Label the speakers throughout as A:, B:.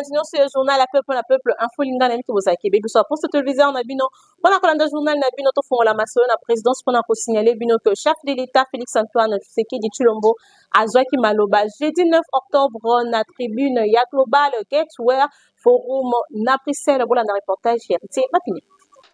A: Imaginons ce journal à peuple info linga na mito bozaki bebi so pour ce téléviseur na bino wana kolanda journal na bino to fond la maso na présidence pour ko signaler bino que chef de l'état Félix Antoine Tshisekedi Tshilombo azwaki maloba jeudi 9 octobre na tribune ya Global Gateway Forum na Bruxelles bolanda reportage ya Piti Mapini.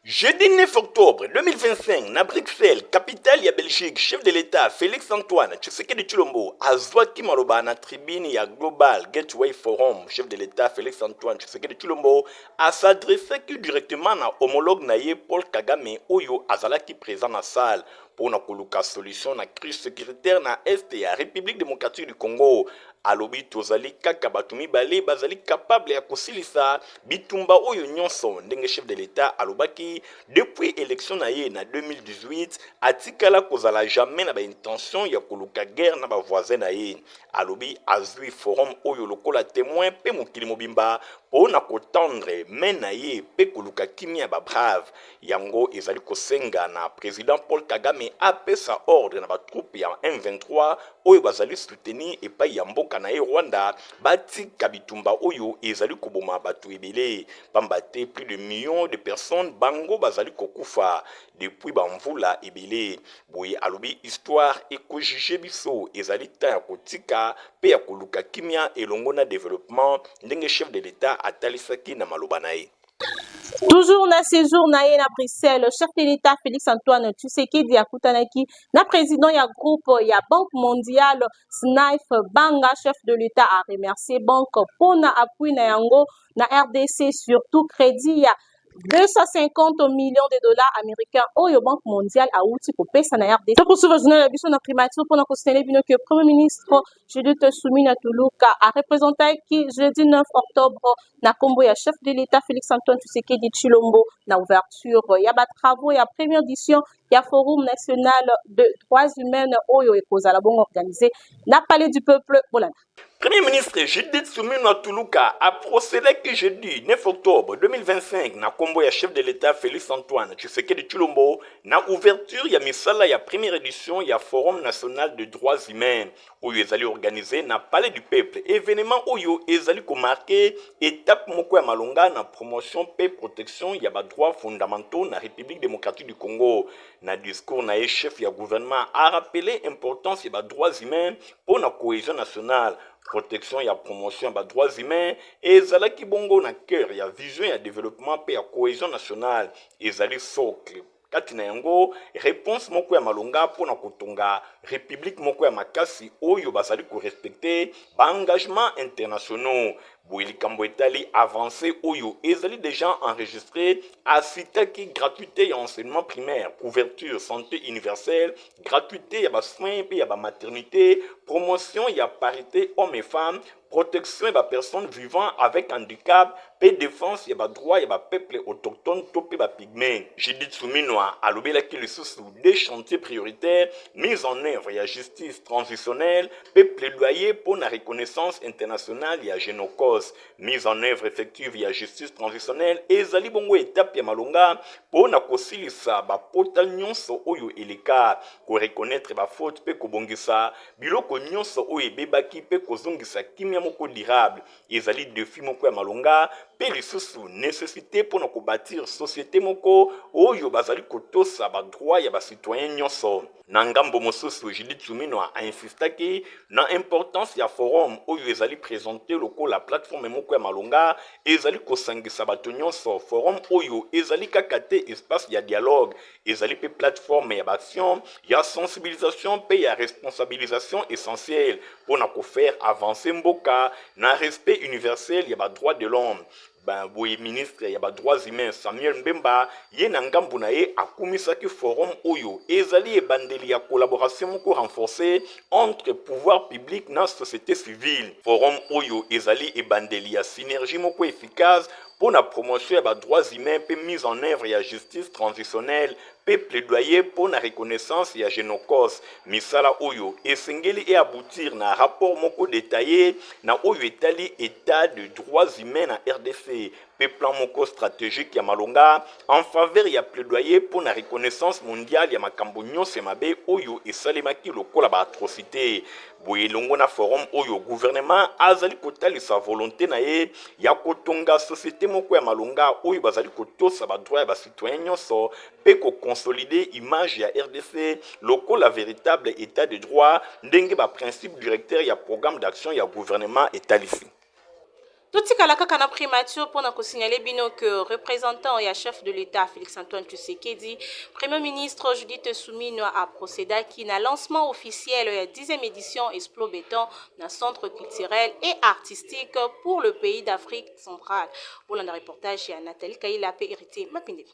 B: Jeudi 9 octobre 2025, na Bruxelles, capitale ya Belgique, chef de l'État Félix Antoine Tshisekedi Tshilombo azwaki maloba na tribune ya Global Gateway Forum. Chef de l'État Félix Antoine Tshisekedi Tshilombo a s'adressé directement na homologue na ye Paul Kagame oyo azalaki présent na salle pour na koluka solution na crise sécuritaire na est ya République démocratique du Congo. Alobi tozali kaka bato mibale bazali capable ya kosilisa bitumba oyo nyonso ndenge chef de l'État alobaki depuis élection na ye na 2018 atikala kozala jamais na ba intention ya koluka guerre na ba voisin na ye. Alobi azwi forum oyo lokola témoin pe mokili mobimba pona kotendre men na ye pe koluka kimia ba brave yango ezali kosenga na président Paul Kagame apesa ordre na ba troupe ya M23 oyo bazali soutenir epai ya mboka na Rwanda batika bitumba oyo ezali koboma bato ebele pamba te plus de millions de personnes bango bazali kokufa depuis bamvula ebele boye alobi histoire ekojige biso ezali ta ya kotika pe ya koluka kimia elongo na développement ndenge chef de l'État atalisaki na maloba na ye.
A: Toujours na séjour na ye na Bruxelles, chef de l'État Félix Antoine Tshisekedi akutanaki na président ya groupe ya Banque mondiale SNIFE Banga. Chef de l'État a remercié banque pona appui na yango na RDC, surtout crédit ya 250 millions de dollars américains oyo Banque mondiale a outi ko pesa na RDC. Pour suivre journal la biso na primature pour na constater bino que Premier ministre Judith Suminwa Tuluka a représenté qui jeudi 9 octobre na kombo ya chef de l'État Félix Antoine Tshisekedi Tshilombo na ouverture ya ba travaux ya première édition ya Forum national de droits humains oyo ekozala bongo organisé na Palais du Peuple Bolanda.
B: Premier ministre Judith Suminwa Tuluka a procédé que jeudi 9 octobre 2025 na kombo ya chef de l'État Félix Antoine Tshisekedi Tshilombo na ouverture ya misala ya première édition ya Forum national de droits humains oyo ezali organisé na Palais du Peuple. Événement oyo ezali ko marqué étape moko ya malonga na promotion pe protection ya ba droits fondamentaux na République démocratique du Congo. Na discours na chef ya gouvernement a rappelé importance ya ba droits humains pour la cohésion nationale. Protection et promotion des droits humains et ezalaki bongo na cœur ya vision ya développement pe ya cohésion nationale ezali socle kati na yango réponse moko ya malonga pona kotonga république moko ya makasi oyo bazali ko respecter ba engagement internationaux boyelikambo etali avancé oyo ezali déjà enregistré asitaki gratuité ya enseignement primaire, couverture santé universelle, gratuité ya ba soins pe ya ba maternité, promotion ya parité hommes et femmes, protection ya ba personnes vivant avec handicap, pe défense ya ba droit ya ba peuple autochtone to pe ba pygmée. Judith Suminwa alobelaki lisusu des chantiers prioritaires mis en œuvre ya justice transitionnelle, pe plaidoyer pour la reconnaissance internationale ya génocide. Mise en œuvre effective ya justice transitionnelle ezali bongo étape ya malonga pona kosilisa ba pota nyonso oyo eleka ko reconnaître ba faute pe kobongisa biloko nyonso oyo ebebaki pe kozongisa kimia moko durable ezali défi moko ya malonga pe lisusu nécessité pona ko bâtir société moko oyo bazali kotosa ba droit ya ba citoyen nyonso. Na ngambo mosusu Judith Suminwa a insistaki na importance ya forum oyo ezali présenté lokola plateforme moko ya malonga ezali kosangisa bato nyonso. Forum oyo ezali kaka te espace ya dialogue ezali pe plateforme ya action ya sensibilisation pe ya responsabilisation essentielle pona ko faire avancer mboka na respect universel ya ba droit de l'homme. Boye ministre ya ba droits humains Samuel Mbemba ye na ngambu na ye akumisaki forum oyo ezali ebandeli ya collaboration moko renforcée entre pouvoir public na société civile. Forum oyo ezali ebandeli ya synergie moko efficace pour la promotion ya ba droits humains pe mise en œuvre ya justice transitionnelle pe plaidoyer pour la reconnaissance ya génocide. Misala oyo esengeli et aboutir na rapport moko détaillé na oyo etali état de droits humains na RDC pe plan moko stratégique ya malonga en faveur ya plaidoyer pour la reconnaissance mondiale ya makambo nyonso ya mabe oyo esalemaki lokola ba atrocité. Boye longo na forum oyo gouvernement azali kotalisa volonté na ye ya kotonga société moko ya malonga oyo bazali kotosa ba droit ya ba citoyen nyonso pe ko consolider image ya RDC lokola véritable état de droit ndenge ba principe directeur ya programme d'action ya gouvernement etalisi.
A: Totikala kaka na primature pour na signaler bino que représentant et chef de l'État Félix Antoine Tshisekedi, Premier ministre Judith Soumino a procédé qui na lancement officiel de la 10e édition Explo Béton na centre culturel et artistique pour le pays d'Afrique centrale. Pour le reportage à Nathalie Kaila pe hérité Mapinde.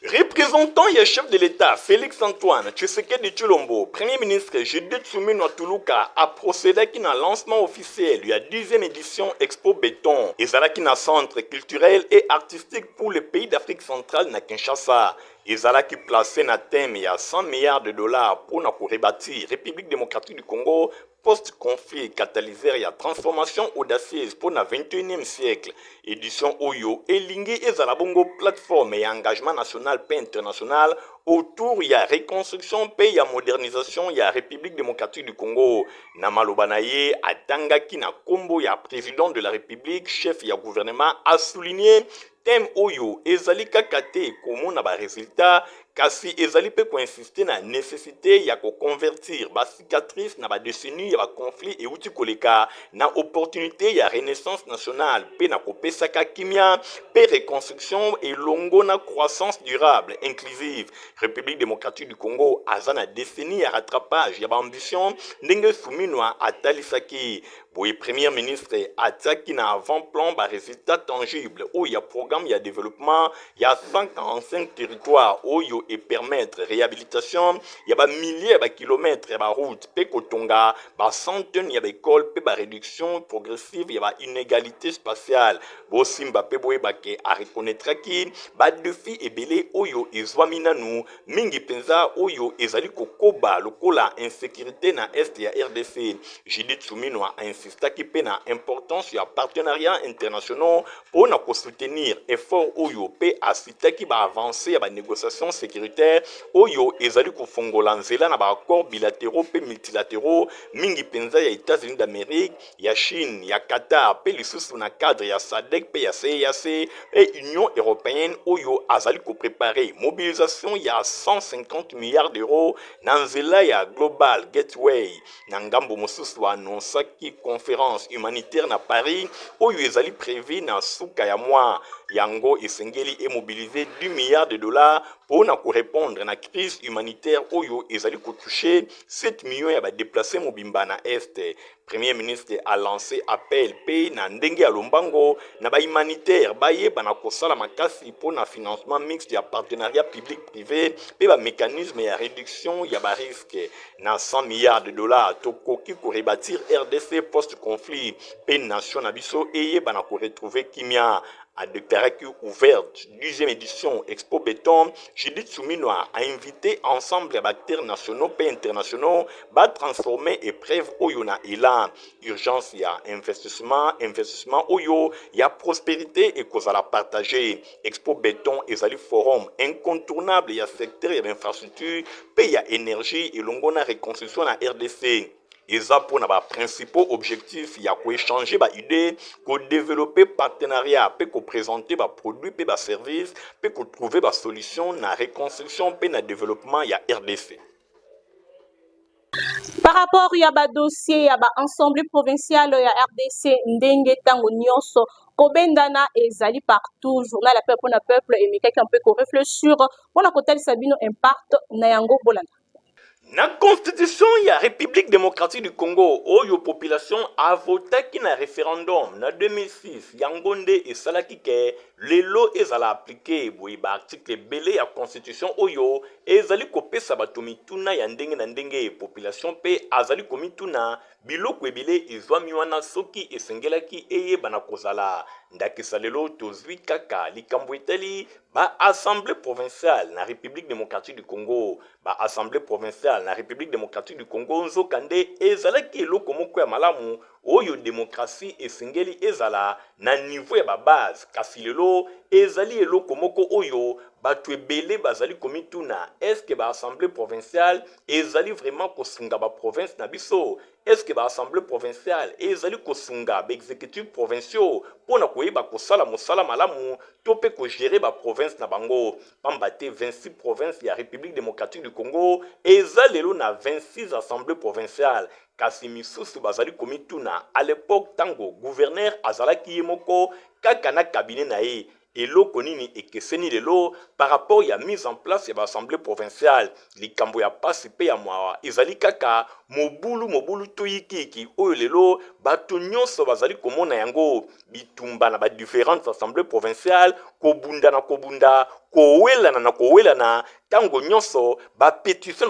B: Représentant et chef de l'État Félix Antoine Tshisekedi Tshilombo, Premier ministre Judith Suminwa Tuluka a procédé à un lancement officiel de la 10e édition Expo Béton et à un centre culturel et artistique pour le pays d'Afrique centrale na Kinshasa. Ezalaki placé na thème il y a 100 milliards de dollars pour na rebâtir République démocratique du Congo post-conflit catalyseur ya transformation audacieuse pour na 21e siècle. Édition Oyo Elingi ezalabongo plateforme et engagement national et international autour ya reconstruction pe ya modernisation ya République démocratique du Congo. Na malobanaye atangaki na kombo ya président de la République, chef ya gouvernement a souligné thème oyo ezali kaka te komona ba résultat kasi ezali pe insister na nécessité ya ko convertir ba cicatrice na ba décennie ya ba conflit et uti koleka na opportunité ya renaissance nationale pe na kopesaka kimia pe reconstruction et longo na croissance durable inclusive. République démocratique du Congo azana décennie ya rattrapage ya ba ambition ndenge Suminwa atalisaki. Boye premier ministre ataki na avant-plan ba résultat tangible où il y a programme il y a développement il y a 145 territoires où il et permettre réhabilitation il y a ba milliers ba kilomètres ba route pe kotonga ba centaines il y a ba école pe ba réduction progressive il y a ba inégalité spatiale bo simba pe boye ba ke a reconnaître ki ba défi ebele oyo ezwami nanu mingi penza oyo ezali kokoba lokola insécurité na est ya RDC. Judith Suminwa a insisté ki pe na importance ya partenariat internationaux pour na ko soutenir effort oyo pe asita ki ba avancer ya ba négociation sécuritaire oyo ezali kofongola nzela na ba accords bilatéraux pe multilatéraux mingi penza ya États-Unis d'Amérique, ya Chine, ya Qatar pe lisusu na cadre ya SADC pe ya CEEAC et Union européenne oyo azali ko préparer mobilisation ya 150 milliards d'euros na nzela ya Global Gateway. Na ngambo mosusu annonsaki conférence humanitaire na Paris oyo ezali prévu na suka ya mwa yango esengeli et mobiliser 10 milliards de dollars pour na répondre na crise humanitaire oyo ezali ko toucher 7 millions ya ba déplacés mobimba na est. Premier ministre a lancé appel pe na ndenge ya lombango na ba humanitaire baye bana kosala makasi pour na financement mixte ya partenariat public privé pe ba mécanisme ya réduction ya ba risque na 100 milliards de dollars tokoki ko rebâtir RDC post conflit pe nation na biso eye bana ko retrouver kimia. A déclaré que ouverte 10e édition Expo Béton, Judith Suminwa a invité ensemble les acteurs nationaux et internationaux à transformer épreuve Oyona Elan. Urgence, il y a investissement Oyo, il y a prospérité et cause à la partager. Expo Béton et Zali Forum incontournable, il y a secteur et infrastructure, il y a énergie et l'ongona reconstruction à RDC. Et ça pour nos principaux objectifs, il y a quoi échanger bah idée, qu'on développer partenariat, puis qu'on présenter bah produits, puis bah services, puis qu'on trouver bah solution, na reconstruction, puis na développement, il y a RDC.
A: Par rapport à ba dossier ya ba assemblée provinciale ya RDC ndenge tango nyonso kobendana ezali partout journal appel pour na peuple et meka qui un peu ko réfléchir pour na kotel sabino impact na yango bolanda.
B: Na constitution ya République démocratique du Congo oyo population a voté qui na référendum na 2006 yangonde et salaki ke lelo ezala appliqué boy ba article belé ya constitution oyo ezali kopesa bato mituna ya ndenge na ndenge population pe azali komituna biloko ebele ezwami wana soki esengelaki eye bana kozala ndakisa lelo tozwi kaka likambo etali ba assemblée provinciale na République démocratique du Congo ba assemblée provinciale na République démocratique du Congo nzokande ezalaki eloko moko ya malamu oyo démocratie esengeli ezala na niveau ya base kasi lelo ezali eloko moko oyo bato ebele bazali komituna eske assemblée provinciale ezali vraiment kosunga province na biso eske assemblée provinciale ezali kosunga exécutif provinciaux pona koyeba kosala mosala malamu to pe kogérer province na bango pamba te 26 provinces ya République démocratique du Congo eza lelo na 26 assemblées provinciales kasi misusu bazali komituna à l'époque tango gouverneur azalaki ye moko kaka na cabinet na ye eloko nini ekeseni lelo par rapport ya mise en place ya assemblée provinciale likambo ya pasi pe ya mwa ezali kaka mobulu toyikiki oyo lelo bato nyonso bazali komona yango bitumba na ba différentes assemblées provinciales kobunda na kowelana tango nyonso ba pétition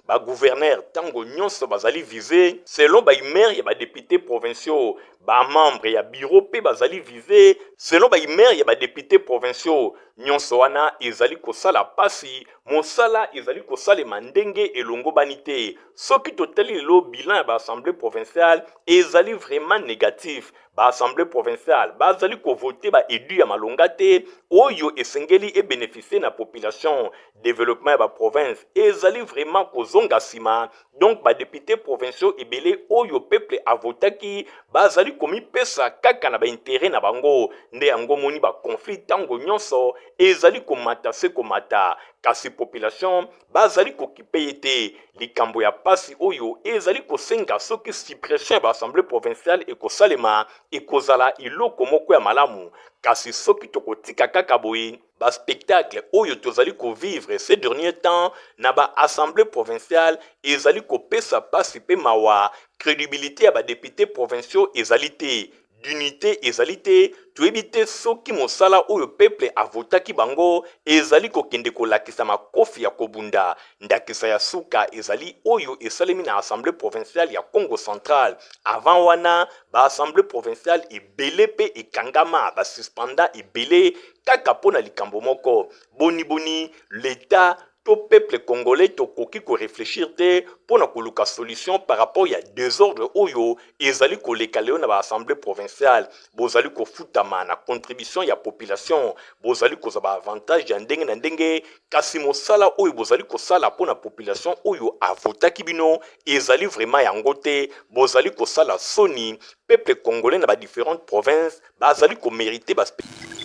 B: ba gouverneur tango nyonso bazali visé selon ba maire ya ba députés provinciaux ba membre ya bureau pe bazali visé selon ba maire ya ba députés provinciaux nyonso wana ezali kosala pasi mosala ezali kosalema ndenge elongo banite soki totali lelo bilan ya ba assemblée provinciale ezali vraiment négatif ba assemblée provinciale bazali kovote ba édu ya malonga te oyo esengeli e bénéficier na population développement ya ba province ezali vraiment kozonga sima donc ba députés provinciaux ebele oyo peuple avotaki bazali komipesa kaka na ba intérêt na bango nde yango moni ba conflit tango nyonso ezali komata kasi population bazali kokipe te likambo ya pasi oyo ezali kosenga soki suppression ya assemblée provinciale ekosalema ekozala iloko moko ya malamu kasi soki tokotika kaka boye ba spectacle oyo tozali vivre ces derniers temps na ba assemblée provinciale ezali kopesa pasi pe mawa crédibilité ya ba députés provinciaux ezali te d'unité ezali te toyebi te soki mosala oyo peuple avotaki bango ezali kokende kolakisa makofi ya kobunda ndakisa ya suka ezali oyo esalemi na assemblée provinciale ya Congo central avant wana ba assemblée provinciale ebele pe ekangama ba suspenda ebele kaka pona likambo moko boni l'état to peuple congolais tokoki ko réfléchir te pona koluka solution par rapport ya désordre oyo ezali koleka leo na ba assemblée provinciale bozali kofutama na contribution ya population bozali koza ba avantage ya ndenge na ndenge kasi mosala oyo bozali kosala pona population oyo avotaki bino ezali vraiment yango te bozali kosala soni peuple congolais na ba différentes provinces bazali ko mériter ba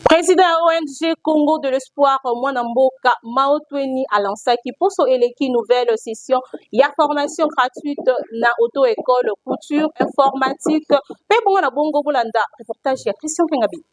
A: Président ONG Congo de l'Espoir, Mwanamboka Maotweni a lancé qui pour son éleki nouvelle session. Il y a formation gratuite na auto-école, couture, informatique. Pe bon na bongo bolanda. Reportage ya Christian Kengabi.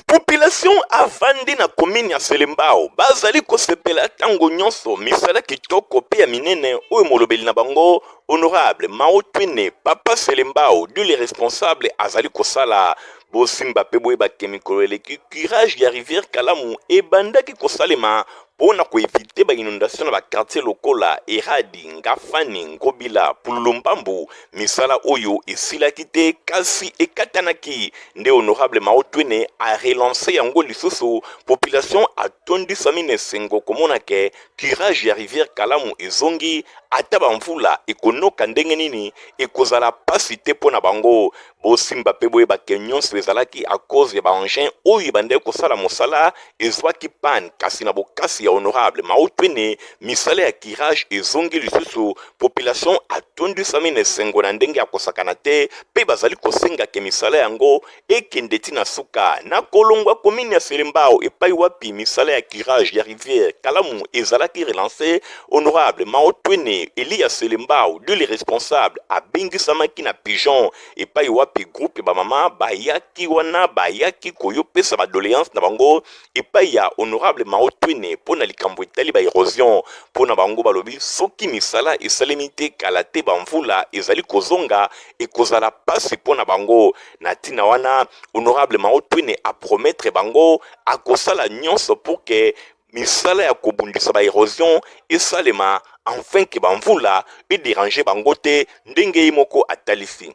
B: Population avandi na commune ya Selembao bazali kosepela tango nyonso misala kitoko pe ya minene oyo molobeli na bango honorable Maotwene papa Selembao du les responsables azali kosala bosimba pe boye bakemikolo eleki curage ya rivière Kalamu ebandaki kosalema pona koevite ba inondation na ba quartier lokola Eradi Ngafani Ngobila Pulumbambu misala oyo esilaki te kasi ekatanaki nde honorable Maotwene a relancé yango lisusu population atondisami na esengo komona ke curage ya rivière Kalamu ezongi ata bamvula ekonoka ndenge nini ekozala pasi te pona bango bosimba pe boye bakenyonso ezalaki a cause ya baengin oyo bande kosala mosala ezwaki pan kasi na bokasi ya honorable Maotwene misala ya curage ezongi lisusu population atondisami na esengo na ndenge ya kosakana te pe bazali kosenga ke misala yango ekende tina suka na kolongwa commune ya Selembao epai wapi misala ya curage ya rivière Kalamu ezalaki relancé honorable Maotwene Elia Selembao de les responsables abengisamaki na pigeon epai wapi groupe ba mama bayaki wana bayaki koyopesa ba doléance na bango epai ya honorable Maotwene pona likambo etali ba érosion pona bango balobi soki misala esalemi te kala te bamvula ezali kozonga ekozala pasi pona bango na tina wana honorable Maotwene a promettre bango akosala nyonso pour que misala ya kobundisa ba érosion esalema enfin que bamvula e déranger bango te ndenge moko atalisi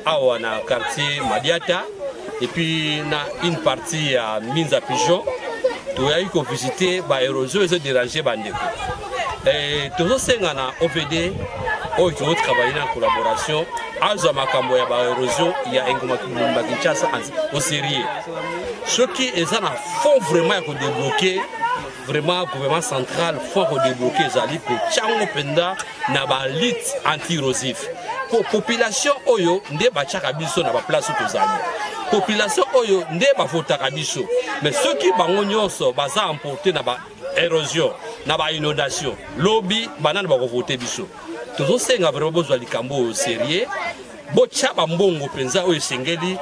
C: awa na quartier Madiata et puis na une partie à Minza Pigeon toyai ko visiter ba érosion et déranger bandeko et tozo senga na OVD oyo tozotravaille en collaboration azwa makambo ya baérosion ya engoma Kinshasa au sérieux soki eza na fond vraiment ya kodébloquer vraiment gouvernement central faut redébloquer ezali kotyango mpenza na balutte anti-érosif po population oyo nde batiaka biso na baplace tozali population oyo nde bavotaka biso mais soki bango nyonso baza emporté na baérosion na bainondation lobi banani bakovote biso tozosenga vraiment bozwa likambo oyo sérieux botya bambongo mpenza oyo esengeli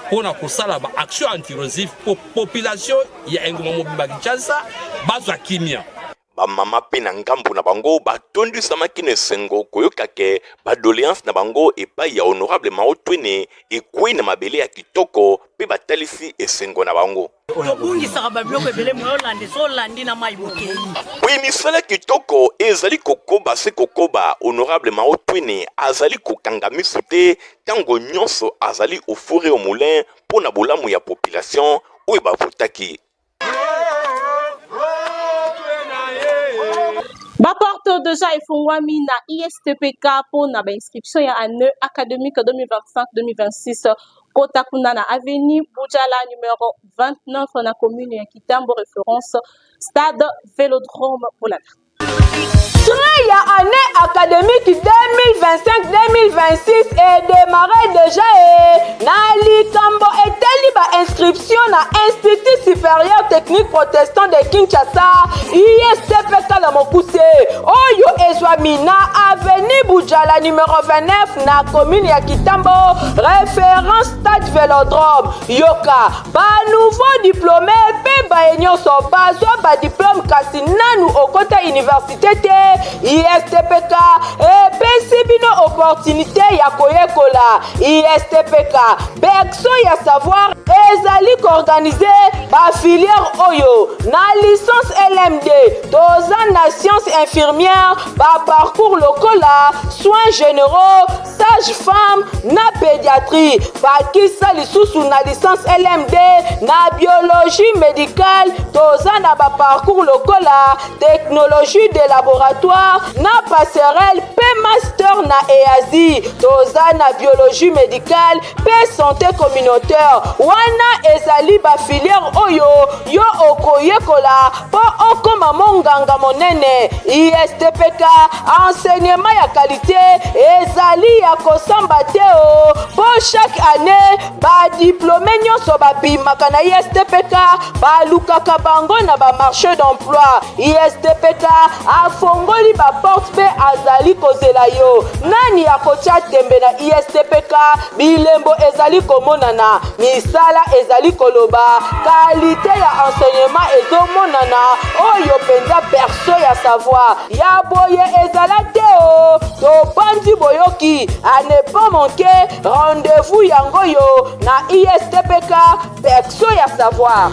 C: mpona kosala baaction anti-érosif po population ya engoma mobimba Kinshasa bazwa kimia
B: bamama mpe na ngambu na bango batondisamaki na esengo koyoka ke badoléance na bango epai ya honorable Maotwene ekwei na mabele ya kitoko mpe batalisi esengo na bango
D: tobungisaka babiloko ebele moyolande solandi na mai bokei
B: oyo misala kitoko ezali kokoba se kokoba honorable Maotwene azali kokanga miso te ntango nyonso azali ofure au moulin mpo na bolamu ya population oyo bavotaki
A: Baporto déjà efungwami na ISTPK pour na inscription ya année académique 2025-2026 kota kuna na avenue Boujala numéro 29 na commune ya Kitambo référence stade Vélodrome pour la
E: ya année académique 2025-2026 est démarré déjà na likambo eteli ba inscription na Institut supérieur technique protestant de Kinshasa ISTPK la mokuse oyo ezwami na avenue Boujala numéro 29 na commune ya Kitambo référence stade Vélodrome yoka ba nouveau diplômé pe ba nyonso bazwa ba diplôme kasi nanu okota université te ISTPK epesi bino opportunité ya koyekola ISTPK berceau ya savoir ezali koorganize bafilière oyo na licence LMD toza na science infirmière baparcours lokola soins généraux sage-femme na pédiatrie bakisa lisusu na licence LMD na biologie médicale toza na baparcours lokola technologie de laboratoire na passerelle pe master na EASI toza na biologie médicale pe santé communautaire wana ezali ba filière oyo yo okoyekola po okoma monganga monene ISTPK enseignement ya qualité ezali ya kosamba te po chaque année ba diplômé nyonso babimaka na ISTPK balukaka bango na ba marché d'emploi ISTPK afongoli ba porte pe azali kozela yo nani akotia tembe na ISTPK bilembo ezali komonana misala ezali koloba qualité ya enseignement ezomonana oyo penza berceau ya savoir ya boye ezala te tobandi boyoki a ne pas manquer rendez-vous yango yo na ISTPK berceau ya savoir.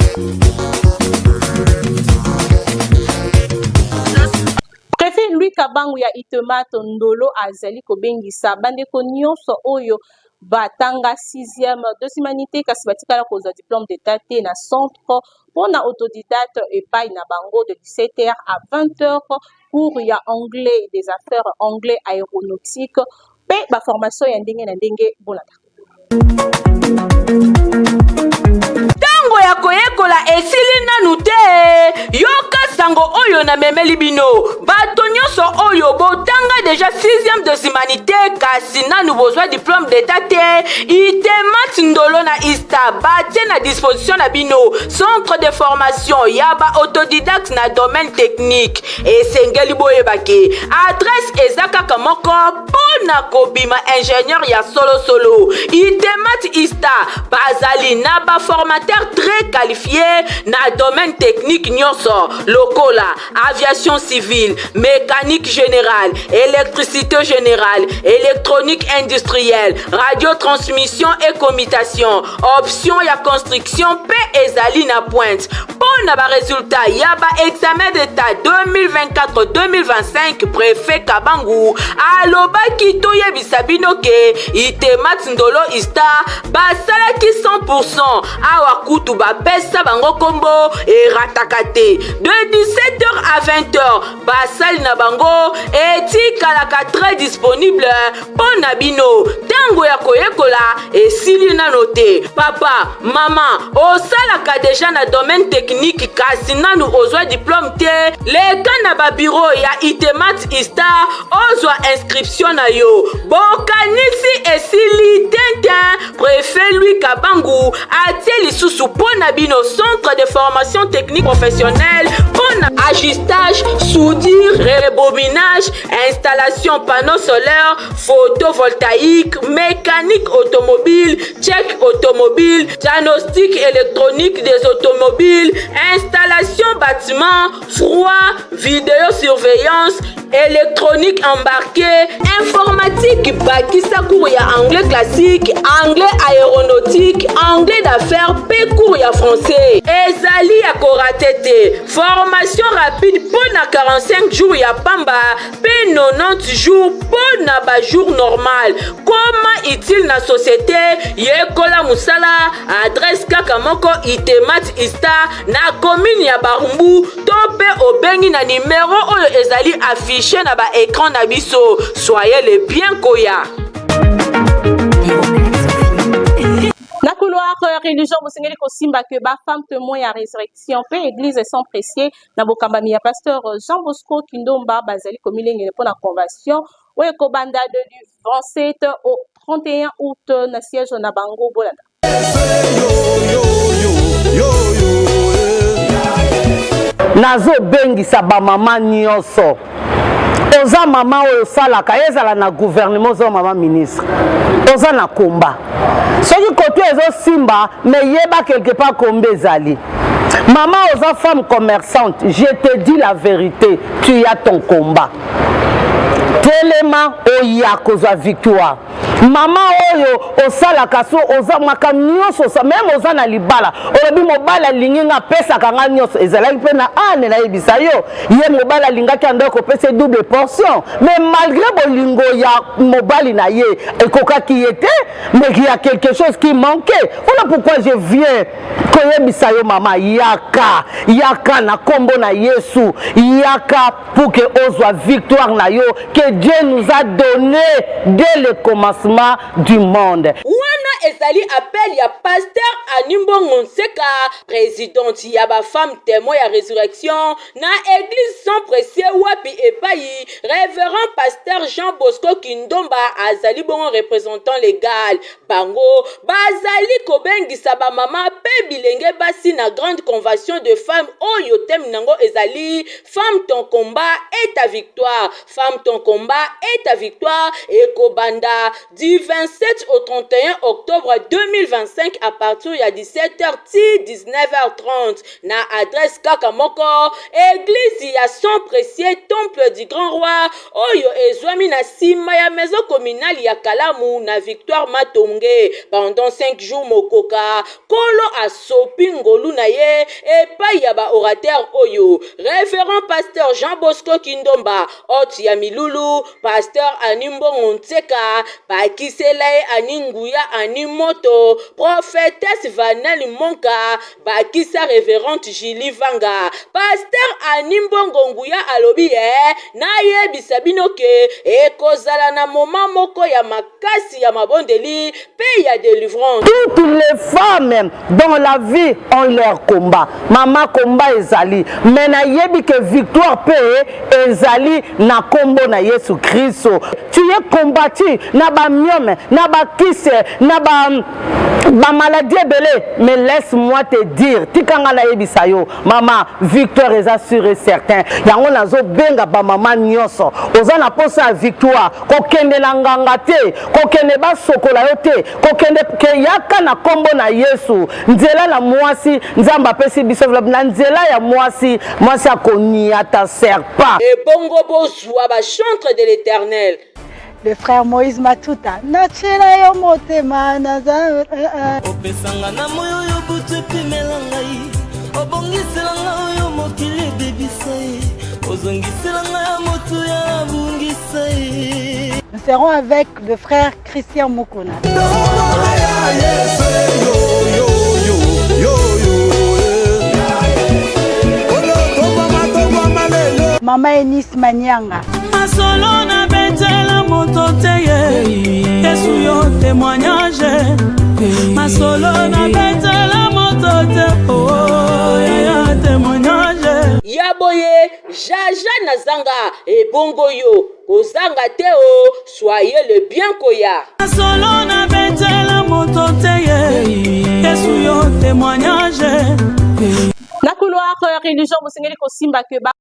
A: Préfet Louis Kabangu ya Itemato Ndolo azali kobengisa bandeko nyonso oyo batanga 6e de humanité kasi batikala kozwa diplôme d'état te na centre pona autodidacte epai na bango de 17h à 20h cours ya anglais des affaires anglais aéronautique pe ba formation ya ndenge na ndenge bolata
E: tango ya koyekola esili nanu te yoka sango oyo na memeli bino bato nyonso oyo botanga déjà 6e de humanité kasi nanu bozwa diplôme d'état te Itemat Ndolo na ista batie na disposition na bino centre de formation ya ba autodidacte na domaine technique esengeli boyebake adresse eza kaka moko pona kobima ingénieur ya solo Itemat ista bazali na ba formateur très qualifié na domaine technique nyonso lokola aviation civile, mécanique générale, électricité générale, électronique industrielle, radiotransmission et commutation, option ya construction pe ezali na pointe. Pour na ba résultat ya ba examen d'état 2024-2025 préfet Kabangu aloba kito yebisa bino ke Itemat Ndolo ista basalaki 100% awa kutu bapesa bango kombo e ratakate de 17 17h à 20h basali na bango etikalaka très disponible mpo na bino ntango ya koyekola esili nano te. Papa mama osalaka deja na domaine technique kasi nanu ozwa diplôme te leka na babiro ya itemat ista ozwa inscription na yo bokanisi esili tintin préfet Louis Kabangu atie lisusu mpo na bino centre de formation technique professionnelle mpo na ajustage soudure rebobinage installation panneau solaire photovoltaïque mécanique automobile check automobile diagnostic électronique des automobiles installation bâtiment froid vidéosurveillance électronique embarquée informatique bakisa cours ya anglais classique anglais aéronautique anglais d'affaires pe cours ya français ezali ya korate te formation rapide pour na 45 jours ya pamba pe 90 jours pour na ba jour normal comment utile na société yekola musala adresse kaka moko itemat ista na commune ya Barumbu to pe obengi na numéro oyo ezali affiché na ba écran na biso. Soyez les bien koya.
A: Na couloir religion bosengeli kosimba que ba femme témoin ya résurrection pe église sans précieux na bokambami ya pasteur Jean Bosco Kindomba bazali komilengele pour la conversion oyo kobanda de du 27 au 31 août na siège na bango bolanda.
F: Nazo bengisa ba mama nyonso oza mama oyo salaka ezala na gouvernement oza mama ministre oza na komba soki koto ezo simba me yeba quelque part kombe ezali mama oza femme commerçante je te dis la vérité tu as ton combat telema oya kozwa victoire mama oyo osalaka so oza maka nyonso même oza na libala olobi mobala lingi nga pesaka nga nyonso ezalaki mpe na ane nayebisa yo ye mobala alingaki ando kopesa double portion mais malgré bolingo ya mobali na ye ekokaki ye te mais il y a quelque chose qui manquait. Voilà pourquoi je viens koyebisa yo mama yaka na kombo na Yesu yaka pour que ozwa victoire na yo que Dieu nous a donné dès le commencement du monde.
E: Wana ezali appel ya pasteur Animbo Ngonseka, présidente ya ba femme témoin ya résurrection na église sans précieux wapi epai révérend pasteur Jean Bosco Kindomba azali bon représentant légal bango bazali kobengisa ba mama pe bilenge basi na grande convention de femmes oyo tem nango ezali femme ton combat et ta victoire femme ton combat et ta victoire ekobanda du 27 au 31 octobre 2025 à partir de 17h ti 19h30 na adresse Kakamoko église ya son précieux temple du grand roi oyo ezwami na sima ya maison communale ya Kalamu na Victoire Matonge pendant 5 jours mokoka kolo asopi ngolu na ye epai ya ba orateur oyo révérend pasteur Jean Bosco Kindomba oti ya Milulu pasteur Animbo Ngonseka bakiselae aninguya animoto prophétesse Vanel Monka bakisa révérente Julie Vanga pasteur Animbo Ngonguya alobi na yebisa bino ke ekozala na moment moko ya makasi ya mabondeli pe ya délivrance.
F: Toutes les femmes dans la vie ont leur combat. Mama combat ezali mais na yebi que victoire pe ezali na kombo na Yesu Christo. Tu es combattu na ba myome na ba kisse na ba maladie belé mais laisse-moi te dire tikanga na yebisa yo mama victoire est assurée et certain yango nazo benga ba mama nyonso oza na posa victoire kokende na nganga te kokende ba sokola yo te kokende ke yaka na kombo na Yesu nzela na mwasi nzamba pesi biso na nzela ya mwasi akonia ta serpa
E: et bongo bozwa ba chantre de l'Éternel.
G: Le frère Moïse Matuta nachela yo motema naza
H: opesanga na moyo yo butu pimela ngai obongisela ngai yo mokili bebisai ozongisela ngai motu ya bungisai.
G: Nous serons avec le frère Christian Mukuna. Maman Enis Manianga.
H: Masolo na betela moto teye. Yesu yo témoignage. Masolo na betela moto te. Oh ya témoignage.
E: Yaboye, Jaja Nazanga et Bongo yo. Kozanga teo, soyez le bien koya.
H: Masolo na betela moto teye. Yesu yo témoignage.
A: Na couloir religion Bosengeli Kosimba Keba.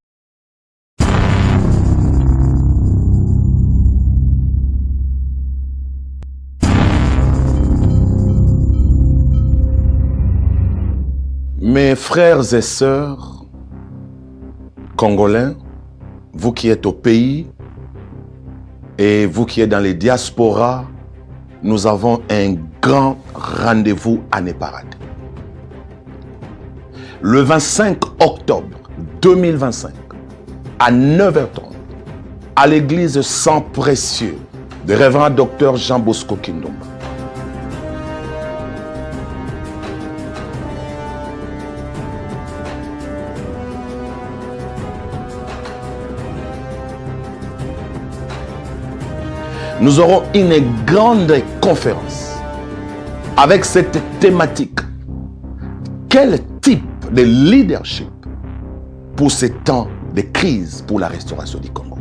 I: Mes frères et sœurs congolais, vous qui êtes au pays et vous qui êtes dans les diasporas, nous avons un grand rendez-vous à ne pas rater. Le 25 octobre 2025, à 9h30, à l'église Sang Précieux de Révérend Dr Jean Bosco Kindomba. Nous aurons une grande conférence avec cette thématique. Quel type de leadership pour ces temps de crise pour la restauration du Congo?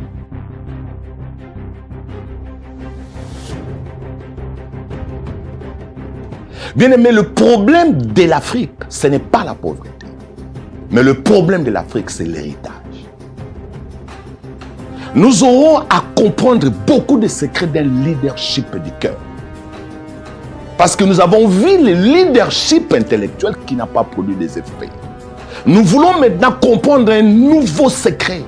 I: Bien aimé, le problème de l'Afrique, ce n'est pas la pauvreté. Mais le problème de l'Afrique, c'est l'héritage. Nous aurons à comprendre beaucoup de secrets d'un leadership du cœur. Parce que nous avons vu le leadership intellectuel qui n'a pas produit des effets. Nous voulons maintenant comprendre un nouveau secret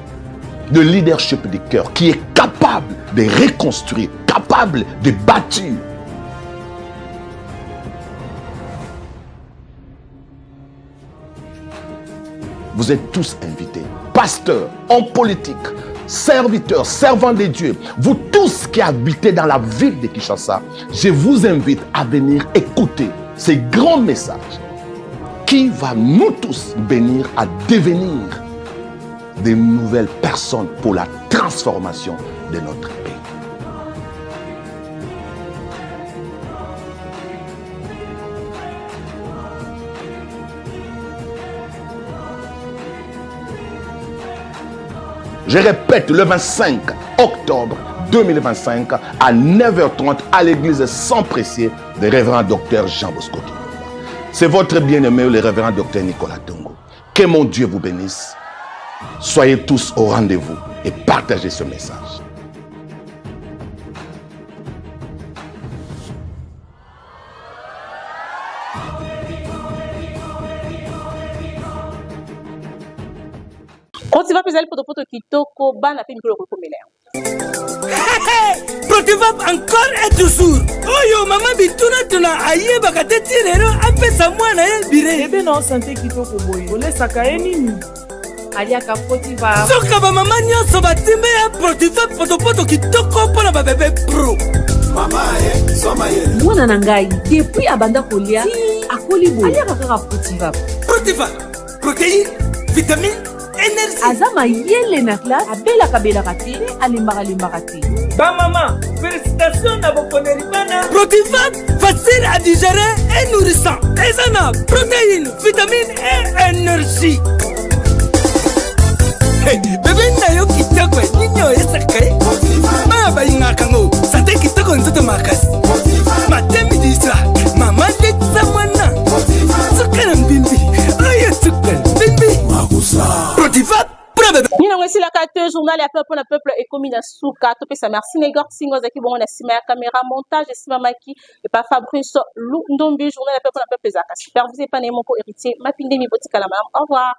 I: de leadership du cœur qui est capable de reconstruire, capable de bâtir. Vous êtes tous invités, pasteurs, hommes politiques, serviteurs, servants de Dieu, vous tous qui habitez dans la ville de Kinshasa, je vous invite à venir écouter ces grands messages qui va nous tous bénir à devenir de nouvelles personnes pour la transformation de notre pays. Je répète, le 25 octobre 2025 à 9h30 à l'église Sang Précieux de Révérend Dr Jean Bosco Kindomba. C'est votre bien-aimé, le Révérend Dr Nicolas Tongo. Que mon Dieu vous bénisse. Soyez tous au rendez-vous et partagez ce message.
A: Protivap ezali poto kitoko bana pe mikolo kokomela.
H: Protivap encore et toujours. Oyo mama bituna tuna ayeba kateti lero apesa mwana ye bire.
D: Ebe na santé kitoko boye. Olesaka ye nini? Aliaka Protivap.
H: Soka ba mama nyonso batimbe ya Protivap poto kitoko mpona ba bébé pro.
J: Mama soma ye.
K: Mwana na ngai depuis abanda kolia akoli boye. Aliaka kaka Protivap.
H: Protivap. Protéine, vitamine, énergie.
K: Azama yele na classe abelaka te alimbaka te.
H: Ba maman, félicitations na bokoneri bana. Protivap, facile à digérer et nourrissant. Ezana, protéines, vitamines et énergie. Hey, bébé na yo kitoko ninyo esakai. Ba ba ingakango, santé kitoko nzoto makasi. Matemi disa, mama de samana. Sukana mbimbi, ayo sukana mbimbi. Protivap.
A: Nina ngwesi la kate journal ya peuple na peuple ekomi na suka to pesa merci Negor Singo zaki bongo na sima ya caméra montage sima maki et pas Fabrice Ndombi journal ya peuple na peuple zaka supervisé par Nemoko héritier Mapinde mi botika la mam. Au revoir.